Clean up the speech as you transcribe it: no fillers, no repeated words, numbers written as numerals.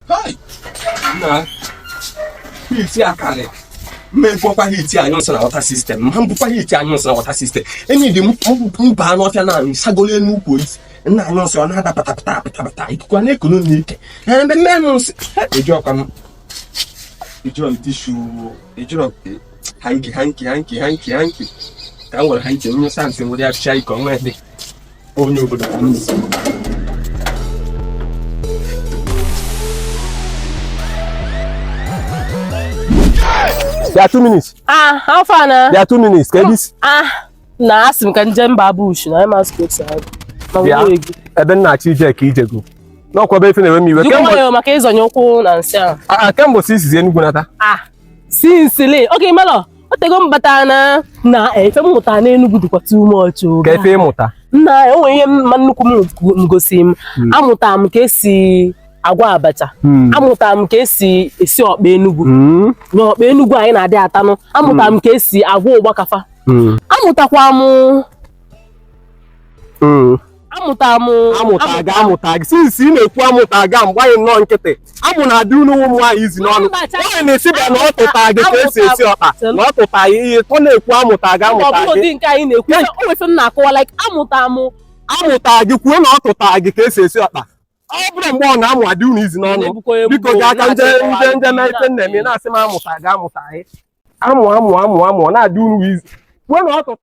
Hi. Nah. Hiti akare. Me papa hiti anyo na water system. Man papa hiti anyo na water system. Eni de mba no fia na sagole nu police. Na anyo so na da pata. Ikwa na economic. And the men ejo kan ejo tissue ejo hanky. Ka wor hanky nyo sanse mo dia chai ko ngwe. Onye obodo There are 2 minutes. How far now? There are 2 minutes. Can this? Na asim kan jemba bush na ma scope sa. Yeah. Ebe na chi je ka ijego. No kwa be fi na we mi we kembo. Yo maka izonyo kwu na nsi a. Kembo sisi Enugu nata. Since le. Okay, malo. Otego mbata na efe muta na Enugu dikwa too much o. Ka efe muta. Na enwe ihe mannukwu m ngosi m. Amuta m ka esi agwa abacha. Amuta m ka esi okpa Enugu. No okpa Enugu anyị na-adị atanụ. Amuta m ka esi agwa ụgbakafa. Amutakwa m amụta since ị na-ekwu amụta ga mgbe anyị nọ nkịtị amụ na-adị unu ụmụ nwaanyị izi n'ọnụ onye na-esi bịa na ọtụta gị ka esi esi ọkpa na ọtụta ihe ọ na-ekwu amụta ga amụta gị nke anyị na-ekwu o wefe na akọwa like amụta gị kwuo na ọtụta gị ka esi esi ọkpa ọ bụrụ mgbe ọ na-amụ adị unu izi n'ọnụ biko ga aka nje na ife nna eme na-asị m amụta ga amụta gị amụ na-adị unu izi kwuo na ọtụta